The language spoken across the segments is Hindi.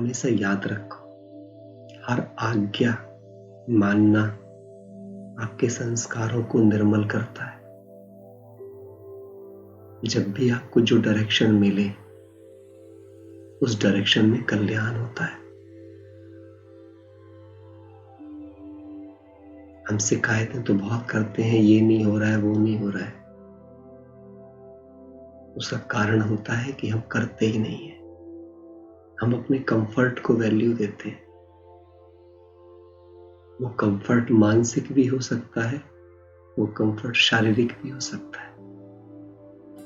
हमेशा याद रखो, हर आज्ञा मानना आपके संस्कारों को निर्मल करता है। जब भी आपको जो डायरेक्शन मिले उस डायरेक्शन में कल्याण होता है। हम शिकायतें तो बहुत करते हैं, ये नहीं हो रहा है, वो नहीं हो रहा है। उसका कारण होता है कि हम करते ही नहीं है। हम अपने कंफर्ट को वैल्यू देते हैं। वो कंफर्ट मानसिक भी हो सकता है, वो कंफर्ट शारीरिक भी हो सकता है,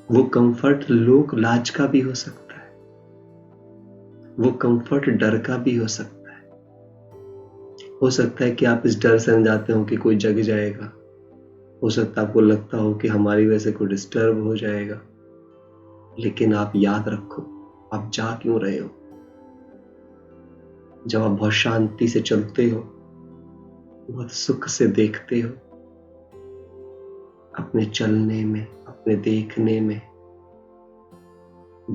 वो कंफर्ट लोक लाज का भी हो सकता है, वो कंफर्ट डर का भी हो सकता है। हो सकता है कि आप इस डर से जाते हो कि कोई जग जाएगा, हो सकता है आपको लगता हो कि हमारी वजह से कोई डिस्टर्ब हो जाएगा, लेकिन आप याद रखो, आप जा क्यों रहे हो? जब आप बहुत शांति से चलते हो, बहुत सुख से देखते हो, अपने चलने में, अपने देखने में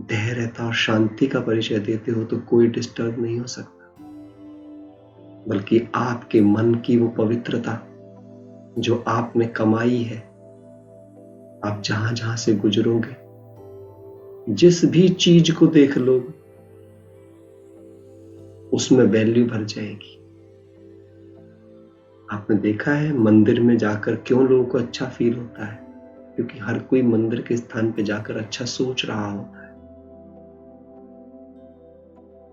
धैर्यता और शांति का परिचय देते हो, तो कोई डिस्टर्ब नहीं हो सकता। बल्कि आपके मन की वो पवित्रता जो आपने कमाई है, आप जहां जहां से गुजरोगे, जिस भी चीज को देख लोगे, उसमें वैल्यू भर जाएगी। आपने देखा है मंदिर में जाकर क्यों लोगों को अच्छा फील होता है? क्योंकि हर कोई मंदिर के स्थान पे जाकर अच्छा सोच रहा होता है।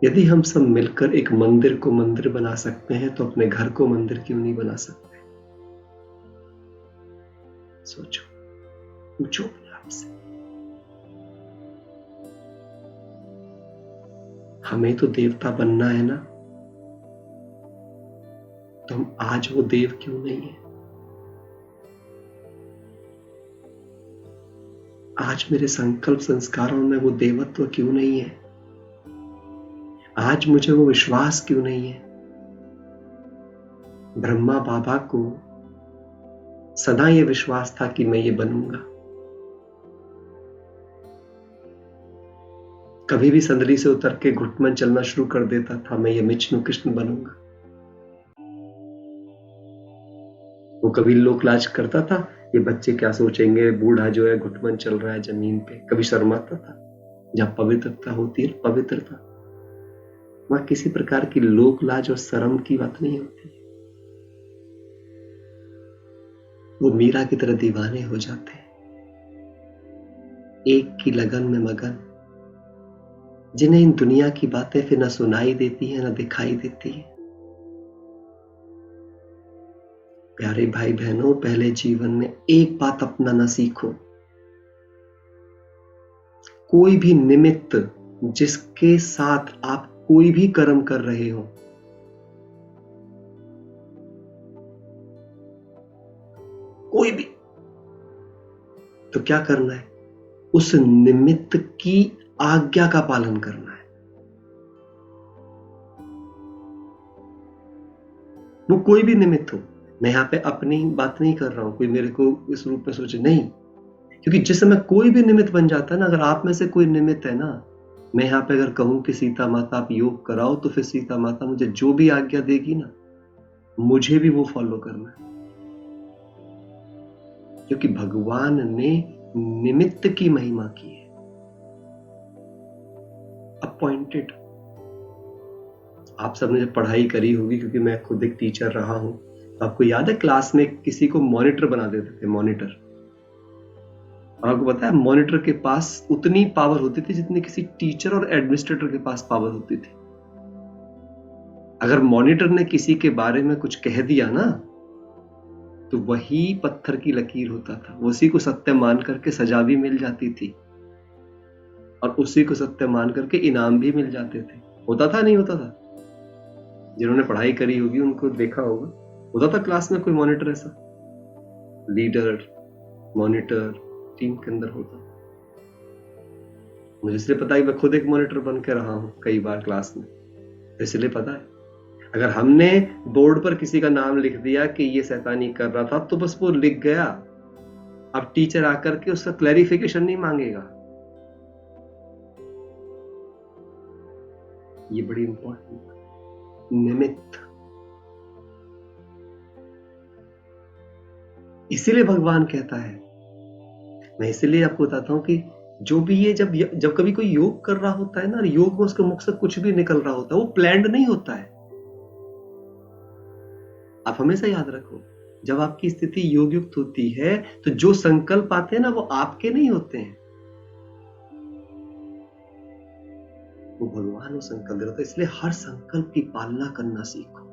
यदि हम सब मिलकर एक मंदिर को मंदिर बना सकते हैं, तो अपने घर को मंदिर क्यों नहीं बना सकते? सोचो, पूछो अपने आप से। हमें तो देवता बनना है ना, तो हम आज वो देव क्यों नहीं है? आज मेरे संकल्प संस्कारों में वो देवत्व क्यों नहीं है? आज मुझे वो विश्वास क्यों नहीं है? ब्रह्मा बाबा को सदा ये विश्वास था कि मैं ये बनूंगा। कभी भी संदली से उतर के घुटमन चलना शुरू कर देता था, मैं ये विष्णु कृष्ण बनूंगा। वो कभी लोक लाज करता था, ये बच्चे क्या सोचेंगे, बूढ़ा जो है घुटमन चल रहा है जमीन पे। कभी शर्माता था? जहाँ पवित्रता होती है, पवित्रता, वहां किसी प्रकार की लोक लाज और शर्म की बात नहीं होती। वो मीरा की तरह दीवाने हो जाते हैं, एक की लगन में मगन, जिन्हें इन दुनिया की बातें फिर न सुनाई देती है, न दिखाई देती है। प्यारे भाई बहनों, पहले जीवन में एक बात अपनाना सीखो, कोई भी निमित्त जिसके साथ आप कोई भी कर्म कर रहे हो, कोई भी, तो क्या करना है? उस निमित्त की आज्ञा का पालन करना है। वो कोई भी निमित्त हो। मैं यहां पे अपनी बात नहीं कर रहा हूं, कोई मेरे को इस रूप में सोचे नहीं, क्योंकि जिस समय कोई भी निमित्त बन जाता है ना, अगर आप में से कोई निमित्त है ना, मैं यहां पे अगर कहूं कि सीता माता आप योग कराओ, तो फिर सीता माता मुझे जो भी आज्ञा देगी ना, मुझे भी वो फॉलो करना है। क्योंकि भगवान ने निमित्त की महिमा की है, अपॉइंटेड। आप सबने जब पढ़ाई करी होगी, क्योंकि मैं खुद एक टीचर रहा हूं, तो आपको याद है क्लास में किसी को मॉनिटर बना देते थे, मॉनिटर। और आपको पता है मॉनिटर के पास उतनी पावर होती थी जितनी किसी टीचर और एडमिनिस्ट्रेटर के पास पावर होती थी। अगर मॉनिटर ने किसी के बारे में कुछ कह दिया ना, तो वही पत्थर की लकीर होता था, उसी को सत्य मान करके सजा भी मिल जाती थी, और उसी को सत्य मान करके इनाम भी मिल जाते थे। होता था, नहीं होता था? जिन्होंने पढ़ाई करी होगी उनको देखा होगा, होता था क्लास में कोई मॉनिटर, ऐसा लीडर मॉनिटर टीम के अंदर होता। मुझे इसलिए पता है, मैं खुद एक मॉनिटर बन के रहा हूं कई बार क्लास में, इसलिए पता है। अगर हमने बोर्ड पर किसी का नाम लिख दिया कि ये शैतानी कर रहा था, तो बस वो लिख गया। अब टीचर आकर के उसका क्लैरिफिकेशन नहीं मांगेगा। ये बड़ी इंपॉर्टेंट निमित्त। इसीलिए भगवान कहता है, मैं इसीलिए आपको बताता हूं कि जो भी ये जब कभी कोई योग कर रहा होता है ना, योग में उसके मुख से कुछ भी निकल रहा होता है, वो प्लान्ड नहीं होता है। आप हमेशा याद रखो, जब आपकी स्थिति योग युक्त होती है तो जो संकल्प आते हैं ना, वो आपके नहीं होते हैं, वो भगवान वो संकल्प देता है। इसलिए हर संकल्प की पालना करना सीखो।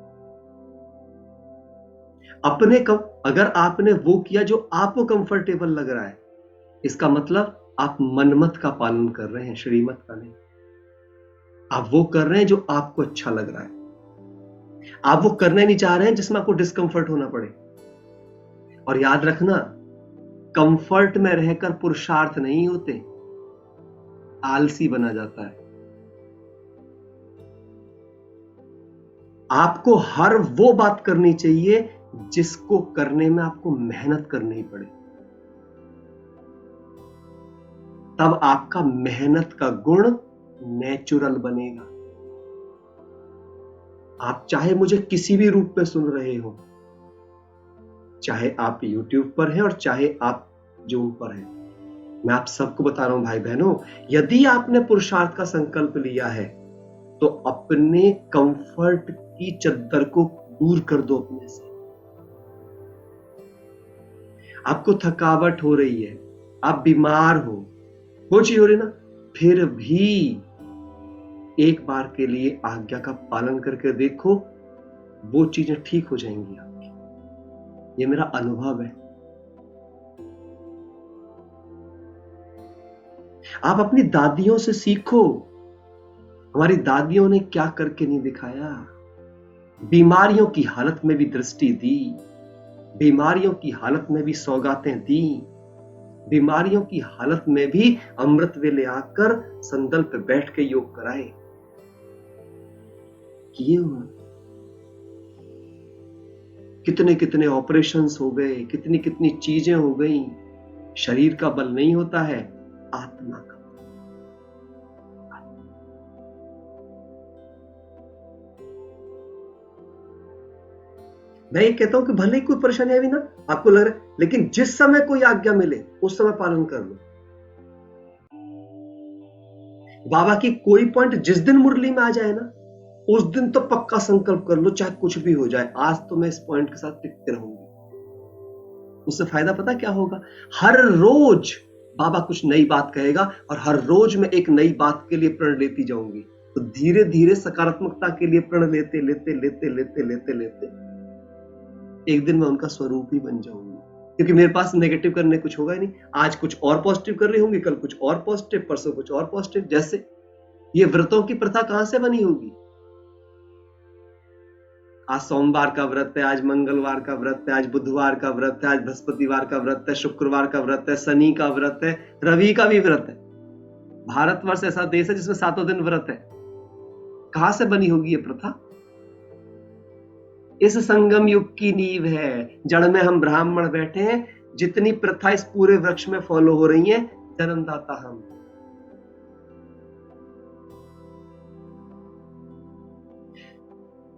अगर आपने वो किया जो आपको कंफर्टेबल लग रहा है, इसका मतलब आप मनमत का पालन कर रहे हैं, श्रीमत का नहीं। आप वो कर रहे हैं जो आपको अच्छा लग रहा है, आप वो करने नहीं चाह रहे हैं जिसमें आपको डिस्कंफर्ट होना पड़े। और याद रखना, कंफर्ट में रहकर पुरुषार्थ नहीं होते, आलसी बना जाता है। आपको हर वो बात करनी चाहिए जिसको करने में आपको मेहनत करनी पड़े, तब आपका मेहनत का गुण नेचुरल बनेगा। आप चाहे मुझे किसी भी रूप में सुन रहे हो, चाहे आप YouTube पर हैं और चाहे आप Zoom पर हैं, मैं आप सबको बता रहा हूं भाई बहनों, यदि आपने पुरुषार्थ का संकल्प लिया है तो अपने कंफर्ट की चद्दर को दूर कर दो अपने से। आपको थकावट हो रही है, आप बीमार हो चीज हो रही ना, फिर भी एक बार के लिए आज्ञा का पालन करके देखो, वो चीजें ठीक हो जाएंगी आपकी। ये मेरा अनुभव है। आप अपनी दादियों से सीखो। हमारी दादियों ने क्या करके नहीं दिखाया। बीमारियों की हालत में भी दृष्टि दी, बीमारियों की हालत में भी सौगातें दी, बीमारियों की हालत में भी अमृत वेले आकर संदल पे बैठ के योग कराए। किए हुए कितने कितने ऑपरेशंस हो गए, कितनी कितनी चीजें हो गई। शरीर का बल नहीं होता है, आत्मा का। मैं ये कहता हूं कि भले ही कोई परेशानी आई भी ना, आपको लग रहा है, लेकिन जिस समय कोई आज्ञा मिले उस समय पालन कर लो। बाबा की कोई पॉइंट जिस दिन मुरली में आ जाए ना, उस दिन तो पक्का संकल्प कर लो, चाहे कुछ भी हो जाए, आज तो मैं इस पॉइंट के साथ टिकते रहूंगी। उससे फायदा पता क्या होगा? हर रोज बाबा कुछ नई बात कहेगा और हर रोज मैं एक नई बात के लिए प्रण लेती जाऊंगी। तो धीरे धीरे सकारात्मकता के लिए प्रण लेते लेते लेते लेते लेते लेते एक दिन मैं उनका स्वरूप ही बन जाऊंगी, क्योंकि मेरे पास नेगेटिव करने कुछ होगा ही नहीं। आज कुछ और पॉजिटिव कर रही होंगी, कल कुछ और पॉजिटिव, परसों कुछ और पॉजिटिव। जैसे ये व्रतों की प्रथा कहां से बनी होगी? आज सोमवार का व्रत है, आज मंगलवार का व्रत है, आज बुधवार का व्रत है, आज बृहस्पतिवार का व्रत है, शुक्रवार का व्रत है, शनि का व्रत है, रवि का भी व्रत है। भारतवर्ष ऐसा देश है जिसमें 7 दिन व्रत है। कहां से बनी होगी ये प्रथा? इस संगम युग की नींव है। जड़ में हम ब्राह्मण बैठे हैं, जितनी प्रथा इस पूरे वृक्ष में फॉलो हो रही है, जन्मदाता हम।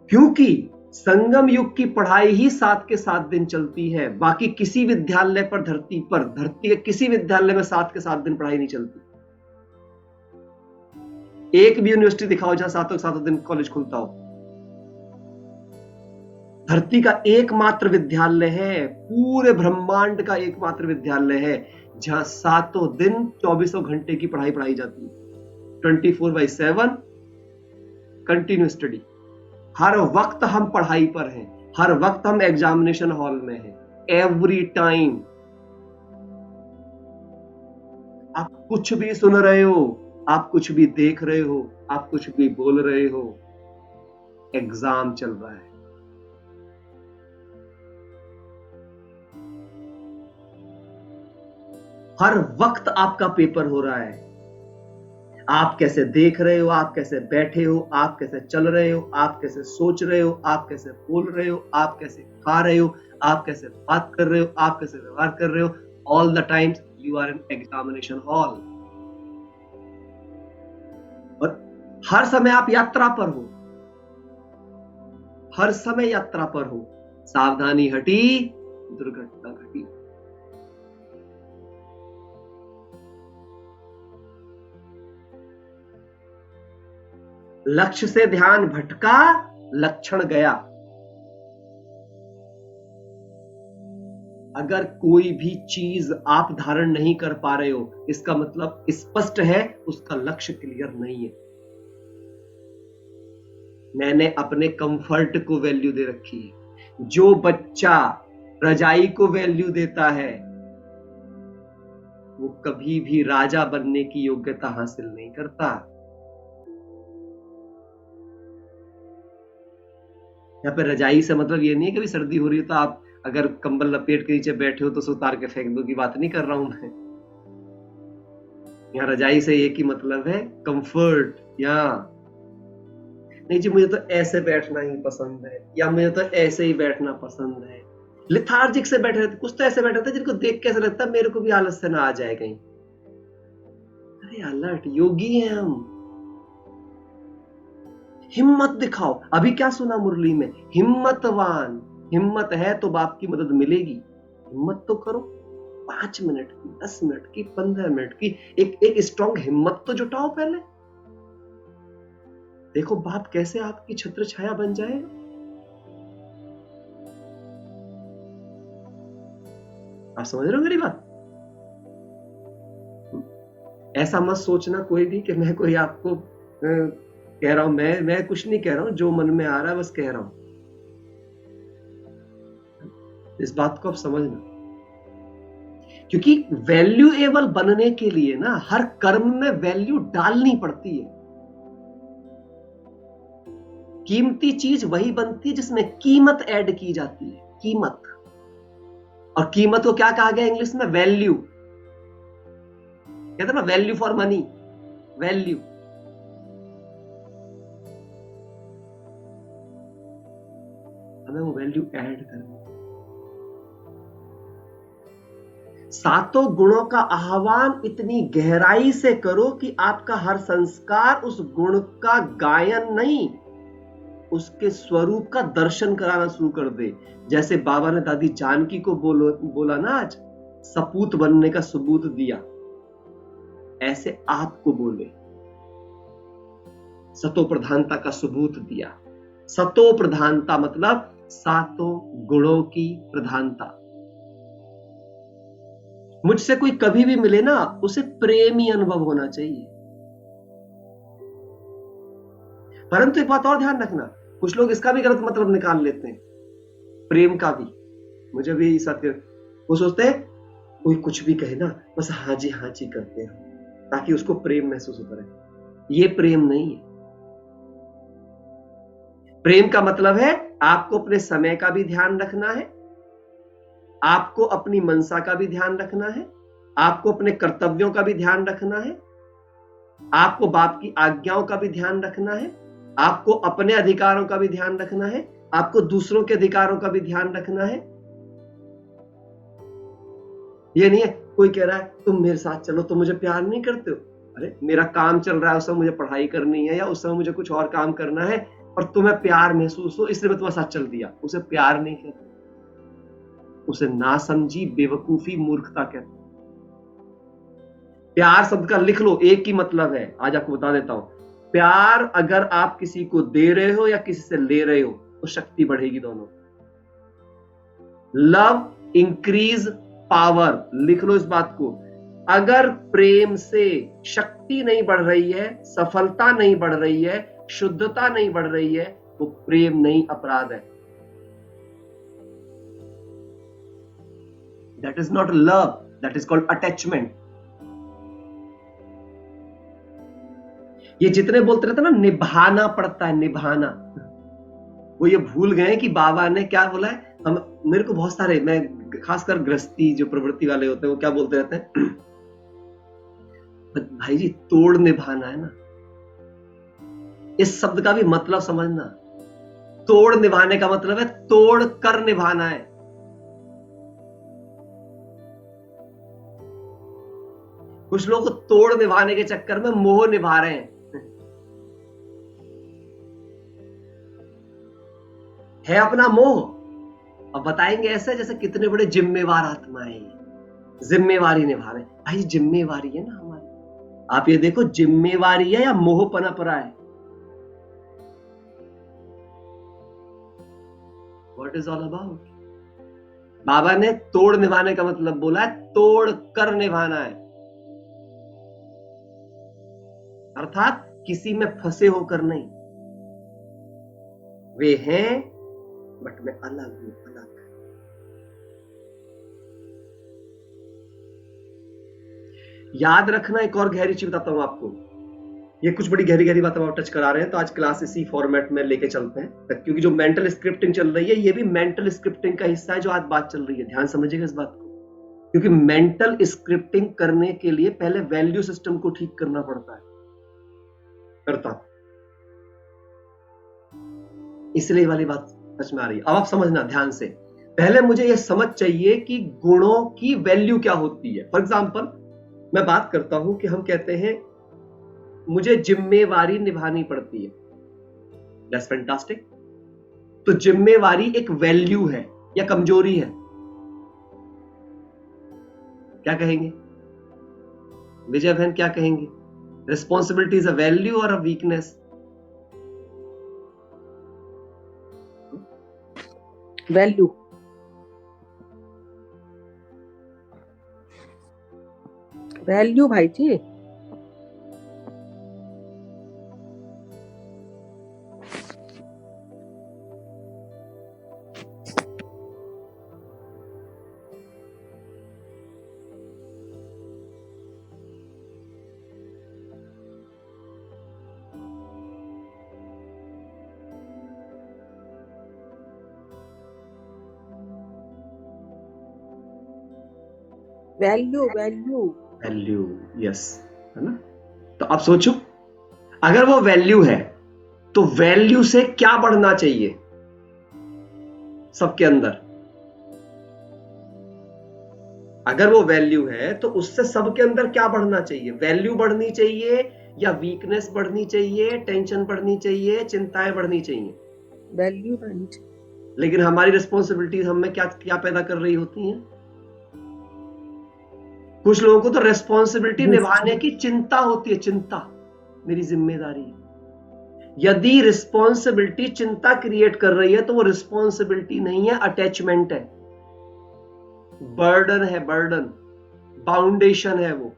क्योंकि संगम युग की पढ़ाई ही 7 के 7 दिन चलती है। बाकी किसी विद्यालय पर धरती के किसी विद्यालय में 7 के 7 दिन पढ़ाई नहीं चलती। एक भी यूनिवर्सिटी दिखाओ जहां 7 के 7 दिन कॉलेज खुलता हो। धरती का एकमात्र विद्यालय है, पूरे ब्रह्मांड का एकमात्र विद्यालय है जहां 7 दिन 24 घंटे की पढ़ाई पढ़ाई जाती है। 24/7 कंटिन्यू स्टडी। हर वक्त हम पढ़ाई पर हैं, हर वक्त हम एग्जामिनेशन हॉल में हैं, एवरी टाइम। आप कुछ भी सुन रहे हो, आप कुछ भी देख रहे हो, आप कुछ भी बोल रहे हो, एग्जाम चल रहा है। हर वक्त आपका पेपर हो रहा है। आप कैसे देख रहे हो, आप कैसे बैठे हो, आप कैसे चल रहे हो, आप कैसे सोच रहे हो, आप कैसे बोल रहे हो, आप कैसे खा रहे हो, आप कैसे बात कर रहे हो, आप कैसे व्यवहार कर रहे हो, all the times you are in examination hall. और हर समय आप यात्रा पर हो, हर समय यात्रा पर हो। सावधानी हटी, दुर्घटना घटी। लक्ष्य से ध्यान भटका, लक्षण गया। अगर कोई भी चीज आप धारण नहीं कर पा रहे हो, इसका मतलब स्पष्ट है उसका लक्ष्य क्लियर नहीं है। मैंने अपने कंफर्ट को वैल्यू दे रखी है। जो बच्चा रजाई को वैल्यू देता है वो कभी भी राजा बनने की योग्यता हासिल नहीं करता। यहाँ पे रजाई से मतलब ये नहीं है कि सर्दी हो रही है तो आप अगर कंबल लपेट के नीचे बैठे हो तो उसे उतार के फेंक दो की बात नहीं कर रहा हूं मैं। यहाँ रजाई से एक ही मतलब है, कंफर्ट। या नहीं जी मुझे तो ऐसे बैठना ही पसंद है, या मुझे तो ऐसे ही बैठना पसंद है। लिथार्जिक से बैठे रहते, कुछ तो ऐसे बैठे रहते जिनको देख के ऐसा लगता है मेरे को भी आलस से ना आ जाए कहीं। अरे अलर्ट योगी हैं हम। हिम्मत दिखाओ। अभी क्या सुना मुरली में, हिम्मतवान। हिम्मत है तो बाप की मदद मिलेगी। हिम्मत तो करो, 5 मिनट की, 10 मिनट की, 15 मिनट की एक स्ट्रॉन्ग हिम्मत तो जुटाओ पहले। देखो बाप कैसे आपकी छत्र छाया बन जाएगा। आप समझ रहे हो मेरी बात? ऐसा मत सोचना कोई भी कि मैं कोई आपको कह रहा हूं। मैं कुछ नहीं कह रहा हूं, जो मन में आ रहा है बस कह रहा हूं। इस बात को आप समझना, क्योंकि वैल्यूएबल बनने के लिए ना हर कर्म में वैल्यू डालनी पड़ती है। कीमती चीज वही बनती है जिसमें कीमत ऐड की जाती है। कीमत, और कीमत को क्या कहा गया इंग्लिश में? वैल्यू। कहते हैं ना वैल्यू फॉर मनी, वैल्यू। हमें वो वैल्यू ऐड करनी। सातों गुणों का आह्वान इतनी गहराई से करो कि आपका हर संस्कार उस गुण का गायन नहीं, उसके स्वरूप का दर्शन कराना शुरू कर दे। जैसे बाबा ने दादी जानकी को बोला ना आज, सपूत बनने का सबूत दिया, ऐसे आपको बोले सतो प्रधानता का सबूत दिया। सतो प्रधानता मतलब सातों गुणों की प्रधानता। मुझसे कोई कभी भी मिले ना, उसे प्रेमी अनुभव होना चाहिए। परंतु एक बात और ध्यान रखना, कुछ लोग इसका भी गलत मतलब निकाल लेते हैं, प्रेम का भी। मुझे भी सत्य, वो सोचते हैं कोई कुछ भी कहे ना बस हाँ जी करते हैं ताकि उसको प्रेम महसूस होता रहे। ये प्रेम नहीं है। प्रेम का मतलब है आपको अपने समय का भी ध्यान रखना है, आपको अपनी मनसा का भी ध्यान रखना है, आपको अपने कर्तव्यों का भी ध्यान रखना है, आपको बाप की आज्ञाओं का भी ध्यान रखना है, आपको अपने अधिकारों का भी ध्यान रखना है, आपको दूसरों के अधिकारों का भी ध्यान रखना है। ये नहीं है कोई कह रहा है तुम मेरे साथ चलो तो मुझे प्यार नहीं करते हो। अरे मेरा काम चल रहा है, उस समय मुझे पढ़ाई करनी है या उस समय मुझे कुछ और काम करना है और तुम्हें प्यार महसूस हो इसलिए मैं तुम्हारे साथ चल दिया। उसे प्यार नहीं कहते, उसे नासमझी, बेवकूफी, मूर्खता कहते। प्यार शब्द का लिख लो, एक ही मतलब है, आज आपको बता देता हूं। प्यार अगर आप किसी को दे रहे हो या किसी से ले रहे हो तो शक्ति बढ़ेगी दोनों। लव इंक्रीज पावर, लिख लो इस बात को। अगर प्रेम से शक्ति नहीं बढ़ रही है, सफलता नहीं बढ़ रही है, शुद्धता नहीं बढ़ रही है, तो प्रेम नहीं, अपराध है। That is not love, that is called attachment. ये जितने बोलते रहते ना निभाना पड़ता है, निभाना, वो ये भूल गए कि बाबा ने क्या बोला है। हम, मेरे को बहुत सारे, मैं खासकर गृहस्थी जो प्रवृत्ति वाले होते हैं वो क्या बोलते रहते हैं, भाई जी तोड़ निभाना है ना। इस शब्द का भी मतलब समझना। तोड़ निभाने का मतलब है तोड़ कर निभाना है। कुछ लोग तोड़ निभाने के चक्कर में मोह निभा रहे हैं। है अपना मोह। अब बताएंगे ऐसा जैसे कितने बड़े जिम्मेवार आत्माएं हैं, जिम्मेवारी निभा रहे। भाई जिम्मेवारी है ना हमारी। आप ये देखो जिम्मेवारी है या मोह पनप रहा है? What is all about? बाबा ने तोड़ निभाने का मतलब बोला है, तोड़ कर निभाना है, अर्थात किसी में फंसे होकर नहीं। वे हैं बट मैं अलग हूं, अलग। याद रखना, एक और गहरी चीज बताता हूं आपको। ये कुछ बड़ी गहरी गहरी बातें आप टच करा रहे हैं, तो आज क्लास इसी फॉर्मेट में लेके चलते हैं, क्योंकि जो मेंटल स्क्रिप्टिंग चल रही है ये भी मेंटल स्क्रिप्टिंग का हिस्सा है जो आज बात चल रही है। ध्यान समझिएगा इस बात को, क्योंकि मेंटल स्क्रिप्टिंग करने के लिए पहले वैल्यू सिस्टम को ठीक करना पड़ता है। करता इसलिए वाली बात समझ में आ रही है। अब आप समझना ध्यान से। पहले मुझे यह समझ चाहिए कि गुणों की वैल्यू क्या होती है। फॉर एग्जाम्पल मैं बात करता हूं कि हम कहते हैं मुझे जिम्मेवारी निभानी पड़ती है। That's fantastic. तो जिम्मेवारी एक वैल्यू है या कमजोरी है? क्या कहेंगे विजय बहन, क्या कहेंगे? रिस्पॉन्सिबिलिटी इज अ वैल्यू और अ वीकनेस? वैल्यू। वैल्यू भाई जी। वैल्यू वैल्यू वैल्यू, यस, है ना? तो आप सोचो, अगर वो वैल्यू है तो वैल्यू से क्या बढ़ना चाहिए सबके अंदर? अगर वो वैल्यू है तो उससे सबके अंदर क्या बढ़ना चाहिए? वैल्यू बढ़नी चाहिए या वीकनेस बढ़नी चाहिए, टेंशन बढ़नी चाहिए, चिंताएं बढ़नी चाहिए? वैल्यू बढ़नी चाहिए। लेकिन हमारी रिस्पॉन्सिबिलिटी हमें क्या क्या पैदा कर रही होती है? कुछ लोगों को तो रिस्पॉन्सिबिलिटी निभाने की चिंता होती है। चिंता मेरी जिम्मेदारी है। यदि रिस्पॉन्सिबिलिटी चिंता क्रिएट कर रही है तो वो रिस्पॉन्सिबिलिटी नहीं है, अटैचमेंट है, बर्डन है, बर्डन, बाउंडेशन है, वो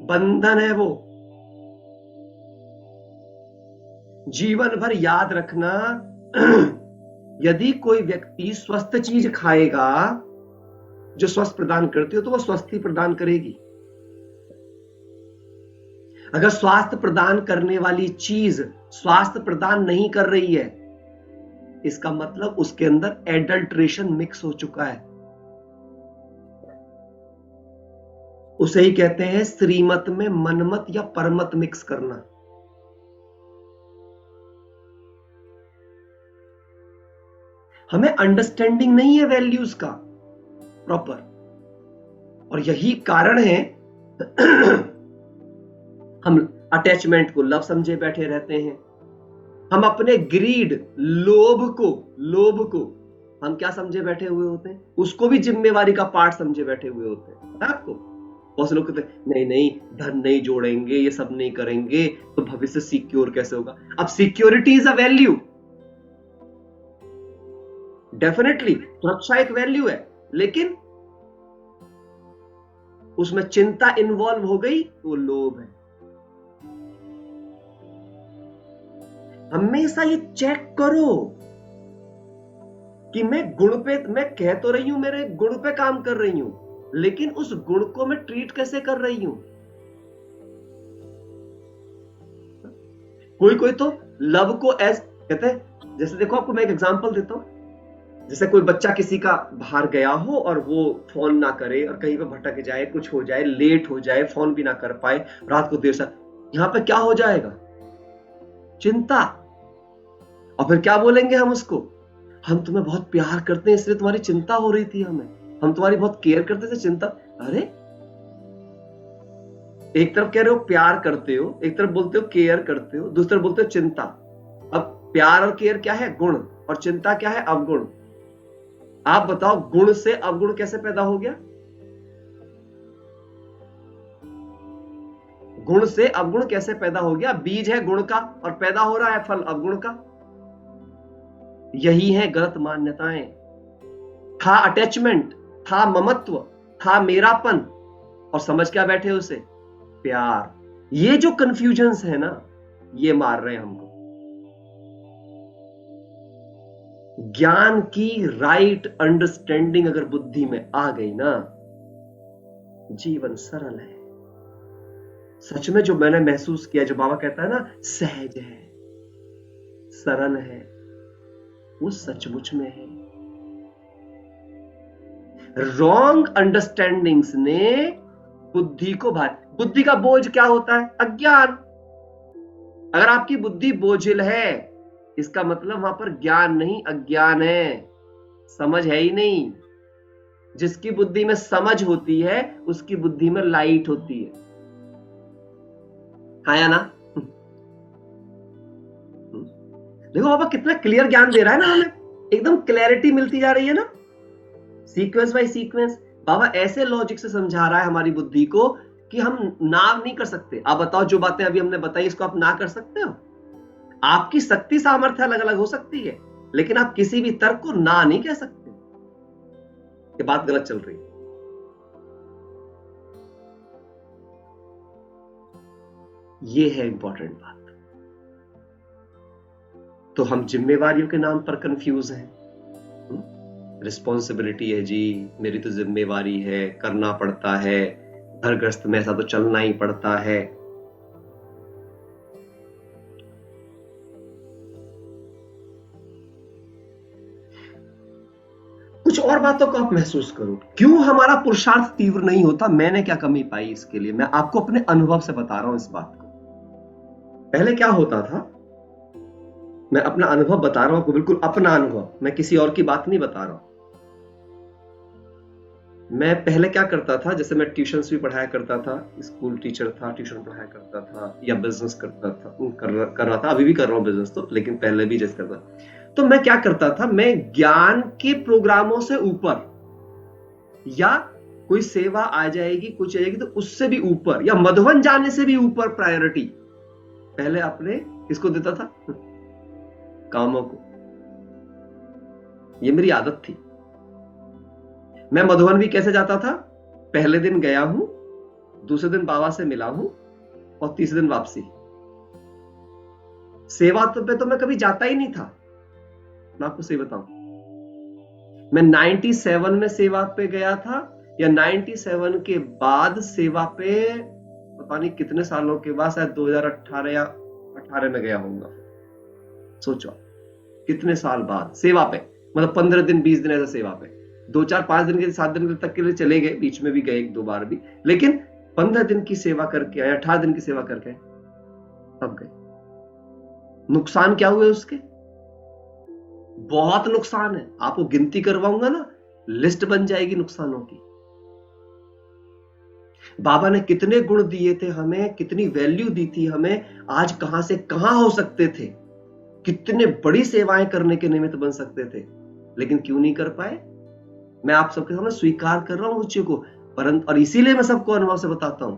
बंधन है। वो जीवन भर याद रखना, यदि कोई व्यक्ति स्वस्थ चीज खाएगा जो स्वस्थ प्रदान करती हो तो वो स्वस्थ ही प्रदान करेगी। अगर स्वास्थ्य प्रदान करने वाली चीज स्वास्थ्य प्रदान नहीं कर रही है, इसका मतलब उसके अंदर एडल्ट्रेशन मिक्स हो चुका है। उसे ही कहते हैं श्रीमत में मनमत या परमत मिक्स करना। हमें अंडरस्टैंडिंग नहीं है वैल्यूज का प्रॉपर, और यही कारण है हम अटैचमेंट को लव समझे बैठे रहते हैं। हम अपने ग्रीड, लोभ को हम क्या समझे बैठे हुए होते हैं? उसको भी जिम्मेवारी का पार्ट समझे बैठे हुए होते हैं। पता है आपको? बहुत से लोग कहते हैं नहीं नहीं, धन नहीं जोड़ेंगे, ये सब नहीं करेंगे तो भविष्य सिक्योर कैसे होगा? अब security is a value, definitely सुरक्षा एक वैल्यू है, लेकिन उसमें चिंता इन्वॉल्व हो गई तो वो लोभ है। हमेशा ये चेक करो कि मैं कह तो रही हूं मेरे गुण पे काम कर रही हूं, लेकिन उस गुण को मैं ट्रीट कैसे कर रही हूं। कोई तो लव को एज कहते हैं, जैसे देखो आपको मैं एक एग्जांपल देता हूं। जैसे कोई बच्चा किसी का बाहर गया हो और वो फोन ना करे और कहीं पे भटक जाए, कुछ हो जाए, लेट हो जाए, फोन भी ना कर पाए, रात को देर से, यहां पे क्या हो जाएगा? चिंता। और फिर क्या बोलेंगे हम उसको? हम तुम्हें बहुत प्यार करते हैं इसलिए तुम्हारी चिंता हो रही थी, हम तुम्हारी बहुत केयर करते थे, चिंता। अरे एक तरफ कह रहे हो प्यार करते हो, एक तरफ बोलते हो केयर करते हो, दूसरी तरफ बोलते हो चिंता। अब प्यार और केयर क्या है? गुण। और चिंता क्या है? अवगुण। आप बताओ, गुण से अवगुण कैसे पैदा हो गया? गुण से अवगुण कैसे पैदा हो गया? बीज है गुण का और पैदा हो रहा है फल अवगुण का। यही है गलत मान्यताएं। था अटैचमेंट, था ममत्व, था मेरापन, और समझ क्या बैठे उसे? प्यार। ये जो कंफ्यूजन्स है ना, ये मार रहे हैं हमको। ज्ञान की राइट अंडरस्टैंडिंग अगर बुद्धि में आ गई ना, जीवन सरल है। सच में जो मैंने महसूस किया, जो बाबा कहता है ना सहज है, सरल है, वो सचमुच में है। रॉन्ग अंडरस्टैंडिंग्स ने बुद्धि को भारी। बुद्धि का बोझ क्या होता है? अज्ञान। अगर आपकी बुद्धि बोझिल है, इसका मतलब वहां पर ज्ञान नहीं, अज्ञान है, समझ है ही नहीं। जिसकी बुद्धि में समझ होती है, उसकी बुद्धि में लाइट होती है। हाँ या ना? देखो बाबा कितना क्लियर ज्ञान दे रहा है ना हमें, एकदम क्लैरिटी मिलती जा रही है ना, सीक्वेंस बाय सीक्वेंस। बाबा ऐसे लॉजिक से समझा रहा है हमारी बुद्धि को कि हम ना नहीं कर सकते। आप बताओ, जो बातें अभी हमने बताई, इसको आप ना कर सकते हो? आपकी शक्ति सामर्थ्य अलग अलग हो सकती है, लेकिन आप किसी भी तर्क को ना नहीं कह सकते। ये बात गलत चल रही है। ये है इंपॉर्टेंट बात। तो हम जिम्मेवारियों के नाम पर कंफ्यूज हैं। रिस्पॉन्सिबिलिटी है जी, मेरी तो जिम्मेवारी है, करना पड़ता है, घर गृहस्थ में ऐसा तो चलना ही पड़ता है। कुछ और बातों को आप महसूस करो। क्यों हमारा पुरुषार्थ तीव्र नहीं होता? मैंने क्या कमी पाई इसके लिए? मैं आपको अपने अनुभव से बता रहा हूं इस बात को। पहले क्या होता था, मैं अपना अनुभव बता रहा हूं, बिल्कुल अपना अनुभव, मैं किसी और की बात नहीं बता रहा हूं। मैं पहले क्या करता था, जैसे मैं ट्यूशन्स भी पढ़ाया करता था, स्कूल टीचर था, ट्यूशन पढ़ाया करता था, या बिजनेस करता था, कर रहा था, अभी भी कर रहा हूं बिजनेस तो, लेकिन पहले भी जैसे करता। तो मैं क्या करता था, मैं ज्ञान के प्रोग्रामों से ऊपर, या कोई सेवा आ जाएगी, कुछ आ जाएगी तो उससे भी ऊपर, या मधुबन जाने से भी ऊपर प्रायोरिटी पहले अपने किसको देता था? कामों को। ये मेरी आदत थी। मैं मधुबन भी कैसे जाता था? पहले दिन गया हूं, दूसरे दिन बाबा से मिला हूं, और तीसरे दिन वापसी। सेवा पे तो मैं कभी जाता ही नहीं था। मैं आपको सही बताऊं, मैं 97 में सेवा पे गया था, या 97 के बाद सेवा पे पता नहीं कितने सालों के बाद, शायद 2018 या 18 में गया होऊंगा। सोचो कितने साल बाद सेवा पे, मतलब 15 दिन 20 दिन ऐसा सेवा पे, 2-4-5 दिन के 7 दिन तक के लिए चले गए, बीच में भी गए 1-2 बार भी, लेकिन 15 दिन की सेवा करके आए, 18 दिन की सेवा करके आए, तब गए। नुकसान क्या हुए उसके? बहुत नुकसान है। आपको गिनती करवाऊंगा ना, लिस्ट बन जाएगी नुकसानों की। बाबा ने कितने गुण दिए थे हमें, कितनी वैल्यू दी थी हमें, आज कहां से कहां हो सकते थे, कितने बड़ी सेवाएं करने के निमित्त बन सकते थे, लेकिन क्यों नहीं कर पाए? मैं आप सबके सामने स्वीकार कर रहा हूं उस चीज को, परंतु, और इसीलिए मैं सबको अनुभव से बताता हूं।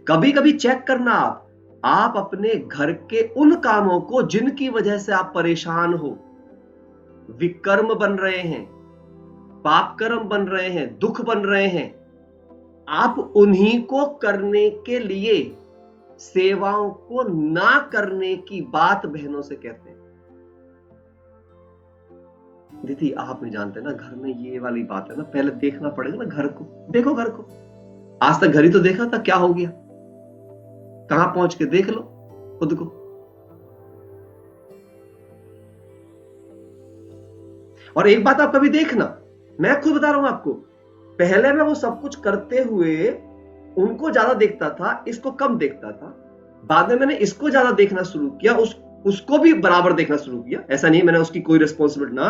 कभी कभी चेक करना आप अपने घर के उन कामों को जिनकी वजह से आप परेशान हो, विकर्म बन रहे हैं, पाप कर्म बन रहे हैं, दुख बन रहे हैं, आप उन्हीं को करने के लिए सेवाओं को ना करने की बात बहनों से कहते हैं। दीदी आप नहीं जानते ना, घर में ये वाली बात है ना, पहले देखना पड़ेगा ना घर को। देखो घर को, आज तक घर ही तो देखा था, क्या हो गया? कहां पहुंच के देख लो खुद को। और एक बात आप कभी देखना, मैं खुद बता रहा हूं आपको, पहले मैं वो सब कुछ करते हुए उनको ज्यादा देखता था, इसको कम देखता था। बाद में मैंने इसको ज्यादा देखना शुरू किया, उसको भी बराबर देखना शुरू किया। ऐसा नहीं मैंने उसकी कोई रिस्पॉन्सिबिलिटी ना,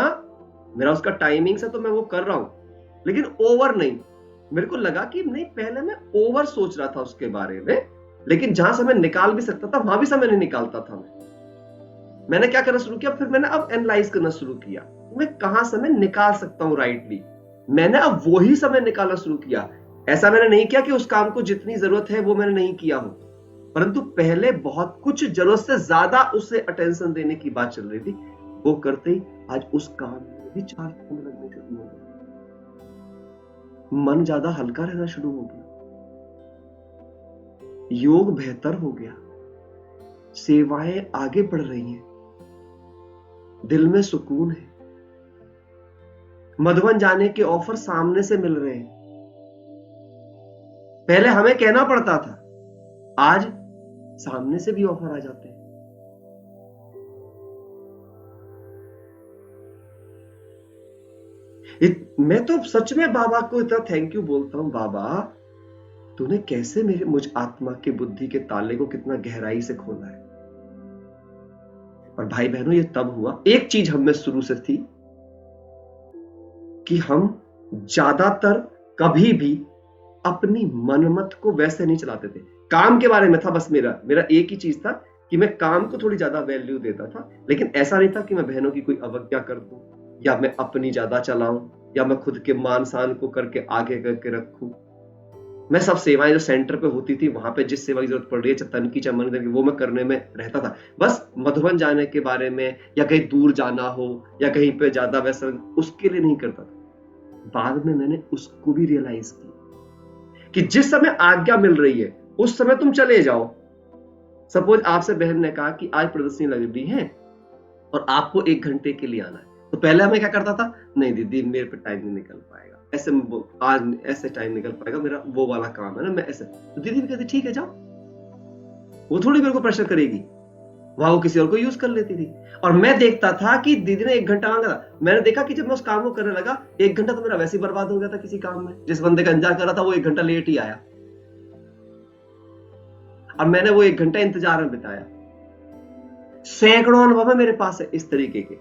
मेरा उसका टाइमिंग से तो मैं वो कर रहा हूं, लेकिन ओवर नहीं। मेरे को लगा कि नहीं, पहले मैं ओवर सोच रहा था उसके बारे में, लेकिन जहां समय निकाल भी सकता था वहां भी समय नहीं निकालता था मैं। मैंने क्या करना शुरू किया, फिर मैंने अब एनालाइज करना शुरू किया, मैं कहां समय निकाल सकता हूं राइटली। मैंने अब वही समय निकालना शुरू किया। ऐसा मैंने नहीं किया कि उस काम को जितनी जरूरत है वो मैंने नहीं किया हो, परंतु पहले बहुत कुछ जरूरत से ज्यादा उसे अटेंशन देने की बात चल रही थी। वो करते ही आज उस काम में भी 4 काम लगने शुरू हो गए, मन ज्यादा हल्का रहना शुरू हो गया, योग बेहतर हो गया, सेवाएं आगे बढ़ रही हैं, दिल में सुकून है, मधुबन जाने के ऑफर सामने से मिल रहे हैं। पहले हमें कहना पड़ता था, आज सामने से भी ऑफर आ जाते हैं। मैं तो सच में बाबा को इतना थैंक यू बोलता हूं, बाबा तूने कैसे मुझ आत्मा के बुद्धि के ताले को कितना गहराई से खोला है। और भाई बहनों, ये तब हुआ, एक चीज हम में शुरू से थी कि हम ज्यादातर कभी भी अपनी मनमत को वैसे नहीं चलाते थे। काम के बारे में था बस, मेरा एक ही चीज था कि मैं काम को थोड़ी ज्यादा वैल्यू देता था, लेकिन ऐसा नहीं था कि मैं बहनों की कोई अवज्ञा कर दूं, या मैं अपनी ज्यादा चलाऊं, या मैं खुद के मान शान को करके आगे करके रखूं। मैं सब सेवाएं जो सेंटर पे होती थी, वहां पे जिस सेवा की जरूरत पड़ रही है, तन की चमन की, वो मैं करने में रहता था। बस मधुबन जाने के बारे में, या कहीं दूर जाना हो, या कहीं पे ज्यादा वैसा, उसके लिए नहीं करता था। बाद में मैंने उसको भी रियलाइज किया कि जिस समय आज्ञा मिल रही है उस समय तुम चले जाओ। सपोज आपसे बहन ने कहा कि आज प्रदर्शनी लग रही है और आपको 1 घंटे के लिए आना है, तो पहले हमें क्या करता था, नहीं दीदी मेरे पे टाइम नहीं निकल पाएगा, ऐसे आज ऐसे टाइम निकल पाएगा, मेरा वो वाला काम है ना, मैं ऐसे। तो दीदी भी कहती ठीक है जाओ, वो थोड़ी मेरे को प्रेशर करेगी, वहां वो किसी और को यूज कर लेती थी। और मैं देखता था कि दीदी ने 1 घंटा मांगा था, मैंने देखा कि जब मैं उस काम को करने लगा, 1 घंटा तो मेरा वैसे ही बर्बाद हो गया था किसी काम में। जिस बंदे का इंतजार कर रहा था वो 1 घंटा लेट ही आया, और मैंने वो 1 घंटा इंतजार में बिताया। सैकड़ों अनुभव है मेरे पास है इस तरीके के।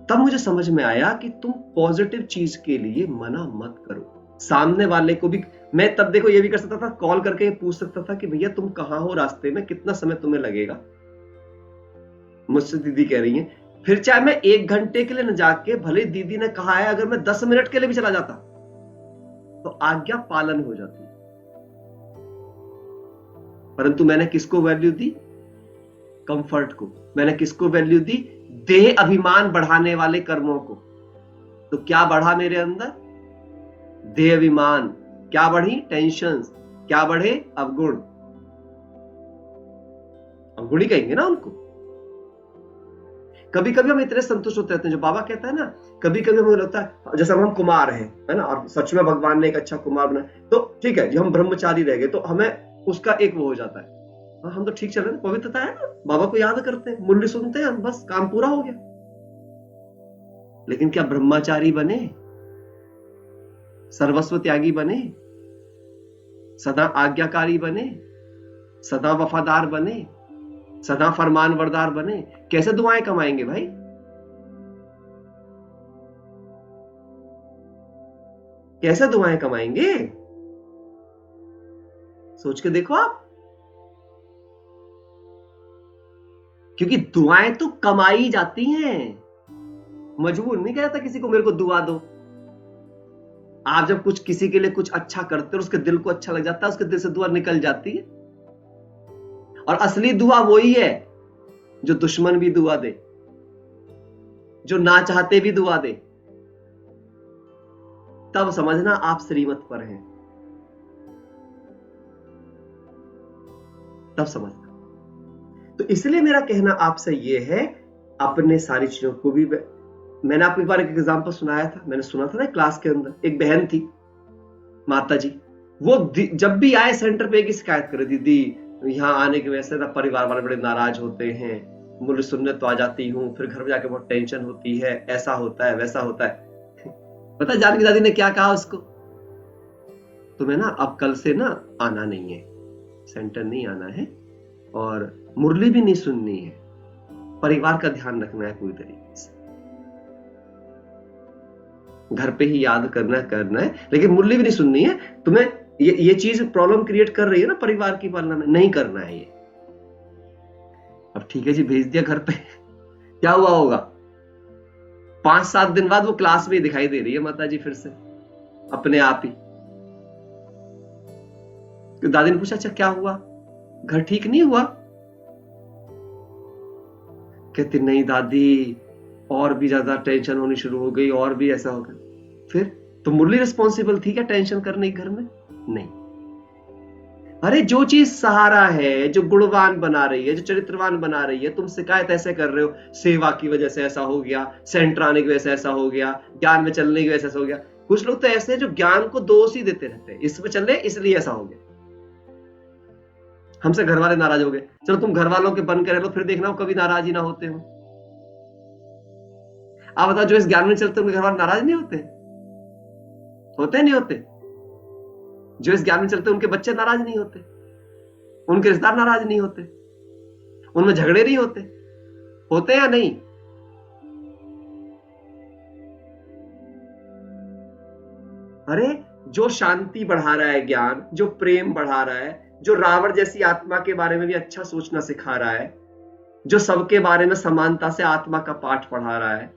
तब मुझे समझ में आया कि तुम पॉजिटिव चीज के लिए मना मत करो। सामने वाले को भी मैं तब देखो ये भी कर सकता था, कॉल करके पूछ सकता था कि भैया तुम कहां हो, रास्ते में कितना समय तुम्हें लगेगा। मुझसे दीदी कह रही है, फिर चाहे मैं 1 घंटे के लिए न जाके, भले दीदी ने कहा है, अगर मैं 10 मिनट के लिए भी चला जाता तो आज्ञा पालन हो जाती। परंतु मैंने किसको वैल्यू दी, कंफर्ट को। मैंने किसको वैल्यू दी, देह अभिमान बढ़ाने वाले कर्मों को। तो क्या बढ़ा मेरे अंदर, देह अभिमान। क्या बढ़ी, टेंशन्स। क्या बढ़े, अवगुण। अवगुण ही कहेंगे ना उनको। कभी कभी हम इतने संतुष्ट होते रहते हैं, जो बाबा कहता है ना, कभी कभी हमें लगता है जैसे हम कुमार हैं, है ना, और सच में भगवान ने एक अच्छा कुमार बनाया, तो ठीक है जी, हम ब्रह्मचारी रह गए तो हमें उसका एक वो हो जाता है, हम तो ठीक चल रहे हैं, पवित्रता है ना, बाबा को याद करते हैं, मूल्य सुनते हैं, बस काम पूरा हो गया। लेकिन क्या ब्रह्मचारी बने, सर्वस्व त्यागी बने, सदा आज्ञाकारी बने, सदा वफादार बने, सदा फरमान बरदार बने? कैसे दुआएं कमाएंगे भाई? कैसे दुआएं कमाएंगे? सोच के देखो आप। क्योंकि दुआएं तो कमाई जाती हैं, मजबूर नहीं कहता किसी को मेरे को दुआ दो। आप जब कुछ किसी के लिए कुछ अच्छा करते हो, उसके दिल को अच्छा लग जाता है, उसके दिल से दुआ निकल जाती है। और असली दुआ वही है जो दुश्मन भी दुआ दे, जो ना चाहते भी दुआ दे। तब समझना आप श्रीमत पर हैं, तब समझना। तो इसलिए मेरा कहना आपसे यह है, अपने सारी चीजों को भी, मैंने आपको एक बार एक एग्जांपल सुनाया था, मैंने सुना था ना क्लास के अंदर, एक बहन थी माता जी, वो जब भी आए सेंटर पे एक शिकायत करे, दीदी यहाँ आने की वजह से ना परिवार वाले बड़े नाराज होते हैं, मूल्य सुनने तो आ जाती हूँ, फिर घर में जाके बहुत टेंशन होती है, ऐसा होता है वैसा होता है। पता है जानकी दादी ने क्या कहा उसको, तुम्हें ना अब कल से ना आना नहीं है, सेंटर नहीं आना है, और मुरली भी नहीं सुननी है, परिवार का ध्यान रखना है पूरी तरीके से, घर पे ही याद करना है, लेकिन मुरली भी नहीं सुननी है तुम्हें। ये चीज प्रॉब्लम क्रिएट कर रही है ना परिवार की पालना में, नहीं करना है ये। अब ठीक है जी, भेज दिया घर पे, क्या हुआ होगा? 5-7 दिन बाद वो क्लास में ही दिखाई दे रही है माता जी फिर से अपने आप ही। तो दादी ने पूछा अच्छा क्या हुआ, घर ठीक नहीं हुआ? कहती नहीं दादी, और भी ज्यादा टेंशन होनी शुरू हो गई, और भी ऐसा हो गया। फिर तो मुरली रिस्पॉन्सिबल थी क्या टेंशन करने के घर में? नहीं। अरे जो चीज सहारा है, जो गुणवान बना रही है, जो चरित्रवान बना रही है, तुम शिकायत ऐसे कर रहे हो, सेवा की वजह से ऐसा हो गया, सेंटर आने की वजह से ऐसा हो गया, ज्ञान में चलने की वजह से ऐसा हो गया। कुछ लोग तो ऐसे हैं जो ज्ञान को दोष ही देते रहते हैं, इसमें चल रहे इसलिए ऐसा हो गया। हमसे घर वाले नाराज हो गए, चलो तुम घर वालों के बन कर लो, फिर देखना कभी नाराज ही ना होते हो। आप बताओ जो इस ज्ञान में चलते उनके घर वाले नाराज नहीं होते? होते नहीं होते? जो इस ज्ञान में चलते उनके बच्चे नाराज नहीं होते, उनके रिश्तेदार नाराज नहीं होते, उनमें झगड़े नहीं होते? होते या नहीं? अरे जो शांति बढ़ा रहा है ज्ञान, जो प्रेम बढ़ा रहा है, जो रावण जैसी आत्मा के बारे में भी अच्छा सोचना सिखा रहा है, जो सबके बारे में समानता से आत्मा का पाठ पढ़ा रहा है,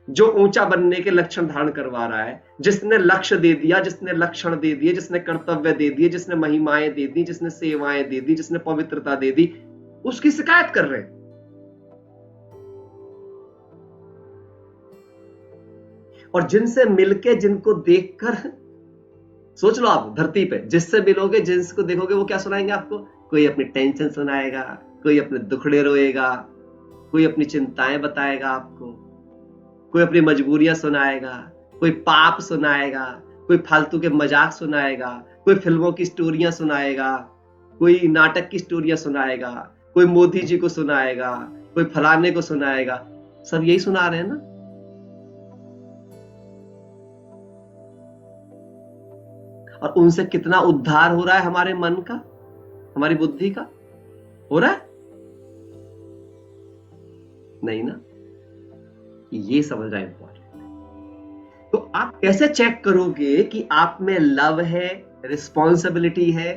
जो ऊंचा बनने के लक्षण धारण करवा रहा है, जिसने लक्ष्य दे दिया, जिसने लक्षण दे दिए, जिसने कर्तव्य दे दिए, जिसने महिमाएं दे दी, जिसने सेवाएं दे दी, जिसने पवित्रता दे दी, उसकी शिकायत कर रहे हैं। और जिनसे मिलके, जिनको देखकर, सोच लो आप धरती पे जिससे मिलोगे, जिसको देखोगे, वो क्या सुनाएंगे आपको? कोई अपनी टेंशन सुनाएगा, कोई अपने दुखड़े रोएगा, कोई अपनी चिंताएं बताएगा आपको, कोई अपनी मजबूरियां सुनाएगा, कोई पाप सुनाएगा, कोई फालतू के मजाक सुनाएगा, कोई फिल्मों की स्टोरियां सुनाएगा, कोई नाटक की स्टोरियां सुनाएगा, कोई मोदी जी को सुनाएगा, कोई फलाने को सुनाएगा। सब यही सुना रहे हैं ना। और उनसे कितना उद्धार हो रहा है हमारे मन का, हमारी बुद्धि का? हो रहा है? नहीं ना। ये समझना इंपॉर्टेंट है। तो आप कैसे चेक करोगे कि आप में लव है, रिस्पॉन्सिबिलिटी है?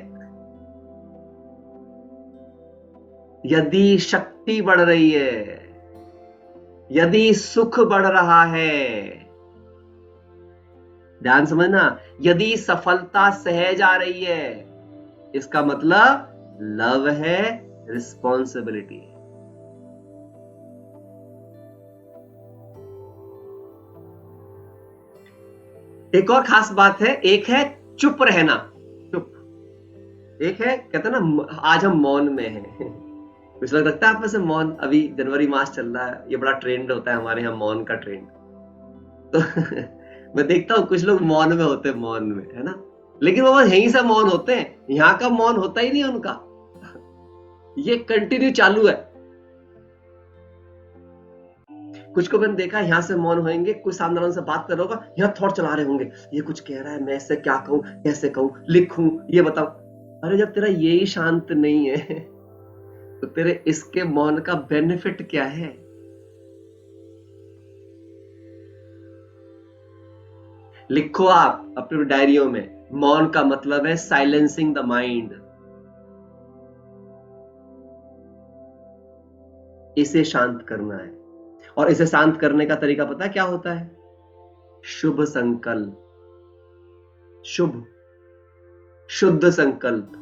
यदि शक्ति बढ़ रही है, यदि सुख बढ़ रहा है, ध्यान समझना, यदि सफलता सहज आ रही है, इसका मतलब लव है, रिस्पॉन्सिबिलिटी है। एक और खास बात है, एक है चुप रहना, चुप। एक है कहते हैं ना आज हम मौन में हैं। कुछ लोग लगता है आप में से मौन, अभी जनवरी मास चल रहा है, ये बड़ा ट्रेंड होता है हमारे यहाँ मौन का ट्रेंड। तो मैं देखता हूँ कुछ लोग मौन में होते हैं, मौन में, है ना, लेकिन वो यहीं से मौन होते हैं, यहाँ का मौन होता ही नहीं उनका, ये कंटिन्यू चालू है। कुछ को मैंने देखा यहाँ से मौन होंगे, कुछ सामने वाले से बात कर रहा होगा, यहाँ थॉट चला रहे होंगे, ये कुछ कह रहा है, मैं इससे क्या कहूं, कैसे कहूं, लिखूं, ये बताओ। अरे जब तेरा यही शांत नहीं है तो तेरे इसके मौन का बेनिफिट क्या है? लिखो आप अपनी डायरियों में, मौन का मतलब है साइलेंसिंग द माइंड। इसे शांत करना है, और इसे शांत करने का तरीका पता है क्या होता है? शुभ संकल्प, शुभ, शुद्ध संकल्प,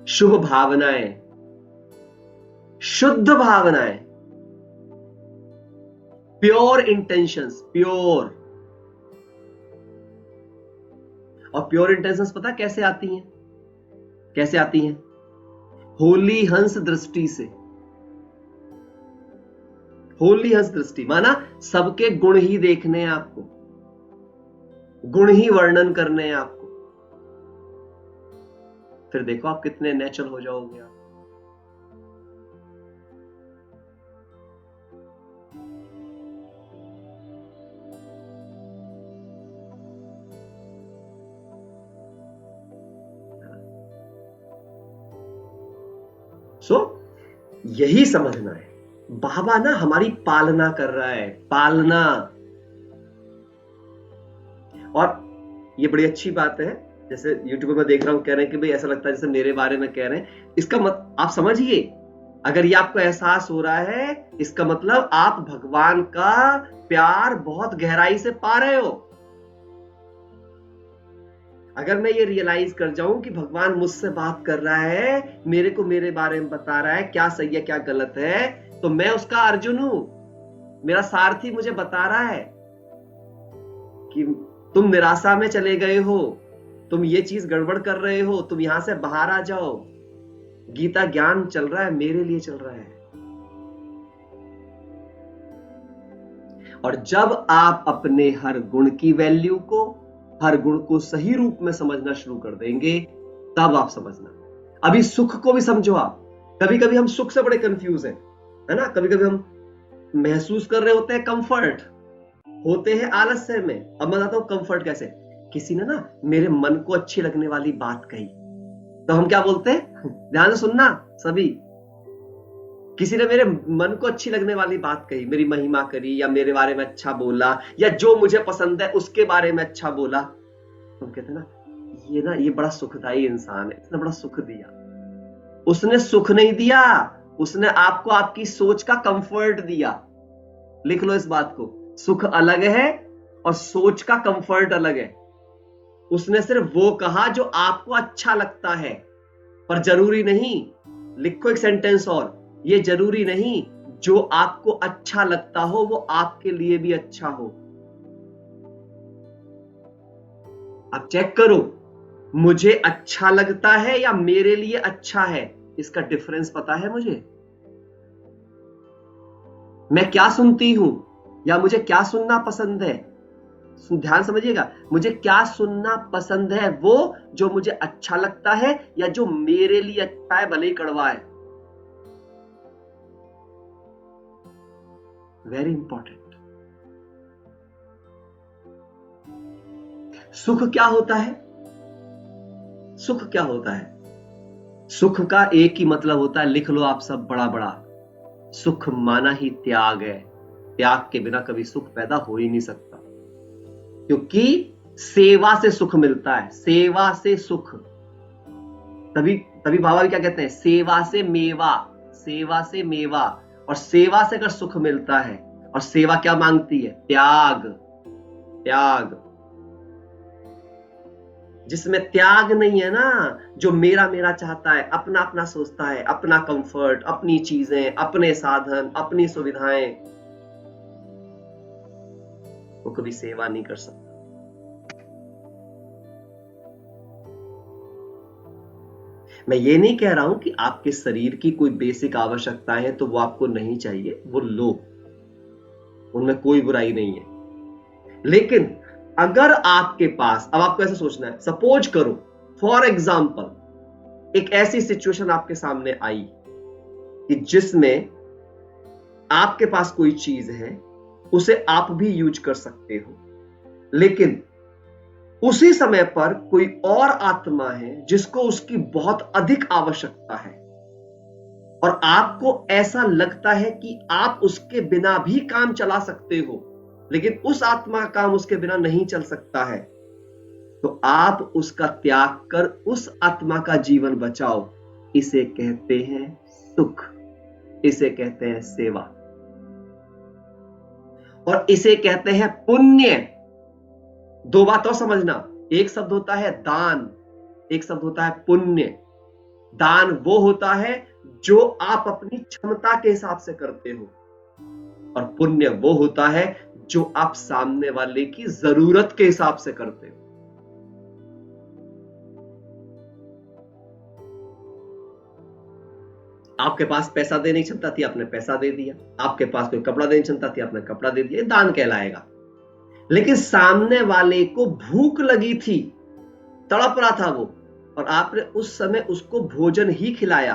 शुभ भावनाएं, शुद्ध भावनाएं, प्योर इंटेंशंस, प्योर। और प्योर इंटेंशंस पता कैसे आती हैं? कैसे आती हैं? होली हंस दृष्टि से। होली हंस दृष्टि माना सबके गुण ही देखने हैं आपको, गुण ही वर्णन करने हैं आपको। फिर देखो आप कितने नेचुरल हो जाओगे आप। यही समझना है, बाबा ना हमारी पालना कर रहा है, पालना। और ये बड़ी अच्छी बात है, जैसे यूट्यूब में देख रहा हूं, कह रहे हैं कि भाई ऐसा लगता है जैसे मेरे बारे में कह रहे हैं, इसका आप समझिए, अगर ये आपको एहसास हो रहा है, इसका मतलब आप भगवान का प्यार बहुत गहराई से पा रहे हो। अगर मैं ये रियलाइज कर जाऊं कि भगवान मुझसे बात कर रहा है, मेरे को मेरे बारे में बता रहा है, क्या सही है क्या गलत है, तो मैं उसका अर्जुन हूं, मेरा सारथी मुझे बता रहा है कि तुम निराशा में चले गए हो, तुम ये चीज गड़बड़ कर रहे हो, तुम यहां से बाहर आ जाओ। गीता ज्ञान चल रहा है, मेरे लिए चल रहा है। और जब आप अपने हर गुण की वैल्यू को, हर गुण को सही रूप में समझना शुरू कर देंगे, तब आप समझना। अभी सुख को भी समझो आप। कभी कभी हम सुख से बड़े कंफ्यूज हैं, है ना। कभी कभी हम महसूस कर रहे होते हैं कंफर्ट, होते हैं आलस्य में। अब मैं बताता हूं कंफर्ट कैसे। किसी ने ना मेरे मन को अच्छी लगने वाली बात कही, तो हम क्या बोलते हैं, ध्यान से सुनना सभी। किसी ने मेरे मन को अच्छी लगने वाली बात कही, मेरी महिमा करी, या मेरे बारे में अच्छा बोला, या जो मुझे पसंद है उसके बारे में अच्छा बोला, तो हम कहते हैं ना ये बड़ा सुखदाई इंसान है, इसने बड़ा सुख दिया। उसने सुख नहीं दिया, उसने आपको आपकी सोच का कंफर्ट दिया। लिख लो इस बात को, सुख अलग है और सोच का कंफर्ट अलग है। उसने सिर्फ वो कहा जो आपको अच्छा लगता है, पर जरूरी नहीं, लिखो एक सेंटेंस और, ये जरूरी नहीं जो आपको अच्छा लगता हो वो आपके लिए भी अच्छा हो। आप चेक करो, मुझे अच्छा लगता है या मेरे लिए अच्छा है, इसका डिफरेंस पता है मुझे। मैं क्या सुनती हूं या मुझे क्या सुनना पसंद है, ध्यान समझिएगा, मुझे क्या सुनना पसंद है, वो जो मुझे अच्छा लगता है या जो मेरे लिए अच्छा है भले ही कड़वा है। Very important. सुख क्या होता है? सुख क्या होता है? सुख का एक ही मतलब होता है, लिख लो आप सब बड़ा बड़ा, सुख माना ही त्याग है। त्याग के बिना कभी सुख पैदा हो ही नहीं सकता, क्योंकि सेवा से सुख मिलता है, सेवा से सुख। तभी तभी बाबा भी क्या कहते हैं, सेवा से मेवा, सेवा से मेवा। और सेवा से अगर सुख मिलता है, और सेवा क्या मांगती है, त्याग। त्याग, जिसमें त्याग नहीं है ना, जो मेरा मेरा चाहता है, अपना अपना सोचता है, अपना कंफर्ट, अपनी चीजें, अपने साधन, अपनी सुविधाएं, वो कभी सेवा नहीं कर सकता। मैं ये नहीं कह रहा हूं कि आपके शरीर की कोई बेसिक आवश्यकताएं हैं तो वो आपको नहीं चाहिए, वो लो, उनमें कोई बुराई नहीं है। लेकिन अगर आपके पास, अब आपको ऐसा सोचना है, सपोज करो फॉर एग्जाम्पल एक ऐसी सिचुएशन आपके सामने आई कि जिसमें आपके पास कोई चीज है, उसे आप भी यूज कर सकते हो, लेकिन उसी समय पर कोई और आत्मा है जिसको उसकी बहुत अधिक आवश्यकता है, और आपको ऐसा लगता है कि आप उसके बिना भी काम चला सकते हो, लेकिन उस आत्मा का काम उसके बिना नहीं चल सकता है, तो आप उसका त्याग कर उस आत्मा का जीवन बचाओ। इसे कहते हैं सुख, इसे कहते हैं सेवा, और इसे कहते हैं पुण्य। दो बात और समझना, एक शब्द होता है दान, एक शब्द होता है पुण्य। दान वो होता है जो आप अपनी क्षमता के हिसाब से करते हो, और पुण्य वो होता है जो आप सामने वाले की जरूरत के हिसाब से करते हो। आपके पास पैसा देने की क्षमता थी, आपने पैसा दे दिया। आपके पास कोई कपड़ा देने की क्षमता थी, आपने कपड़ा दे दिया, दान कहलाएगा। लेकिन सामने वाले को भूख लगी थी, तड़प रहा था वो, और आपने उस समय उसको भोजन ही खिलाया।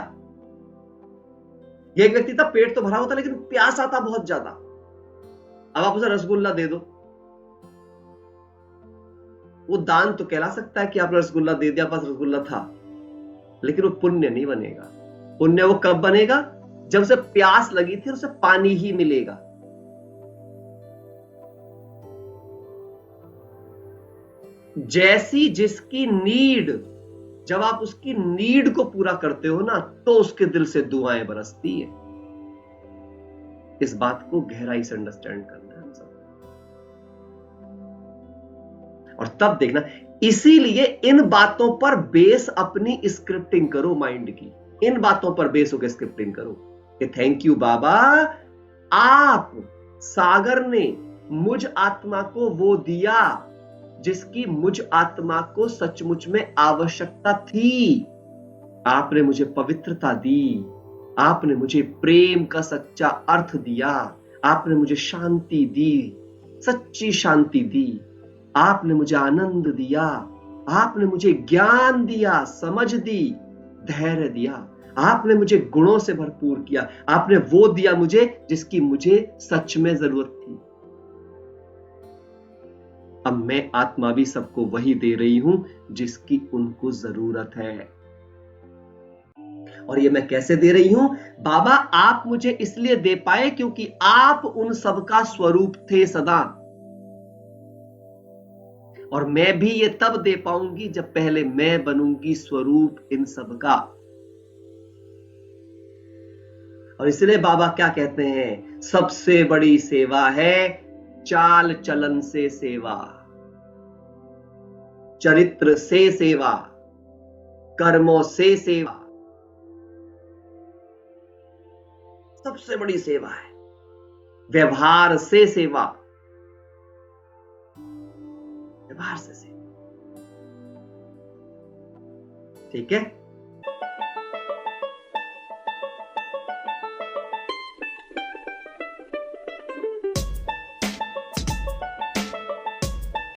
यह एक व्यक्ति था, पेट तो भरा हुआ था लेकिन प्यासा था बहुत ज्यादा। अब आप उसे रसगुल्ला दे दो, वो दान तो कहला सकता है कि आपने रसगुल्ला दे दिया, पास रसगुल्ला था, लेकिन वो पुण्य नहीं बनेगा। पुण्य वो कब बनेगा, जब उसे प्यास लगी थी और उसे पानी ही मिलेगा। जैसी जिसकी नीड, जब आप उसकी नीड को पूरा करते हो ना, तो उसके दिल से दुआएं बरसती है। इस बात को गहराई से अंडरस्टैंड करना है हम सब, और तब देखना। इसीलिए इन बातों पर बेस अपनी स्क्रिप्टिंग करो माइंड की, इन बातों पर बेस होकर स्क्रिप्टिंग करो कि थैंक यू बाबा, आप सागर ने मुझ आत्मा को वो दिया जिसकी मुझ आत्मा को सचमुच में आवश्यकता थी। आपने मुझे पवित्रता दी, आपने मुझे प्रेम का सच्चा अर्थ दिया, आपने मुझे शांति दी, सच्ची शांति दी, आपने मुझे आनंद दिया, आपने मुझे ज्ञान दिया, समझ दी, धैर्य दिया, आपने मुझे गुणों से भरपूर किया, आपने वो दिया मुझे जिसकी मुझे सच में जरूरत थी। अब मैं आत्मा भी सबको वही दे रही हूं जिसकी उनको जरूरत है। और ये मैं कैसे दे रही हूं? बाबा आप मुझे इसलिए दे पाए क्योंकि आप उन सबका स्वरूप थे सदा, और मैं भी ये तब दे पाऊंगी जब पहले मैं बनूंगी स्वरूप इन सबका। और इसलिए बाबा क्या कहते हैं? सबसे बड़ी सेवा है चाल चलन से सेवा, चरित्र से सेवा, कर्मों से सेवा। सबसे बड़ी सेवा है व्यवहार से सेवा, व्यवहार से सेवा। ठीक है।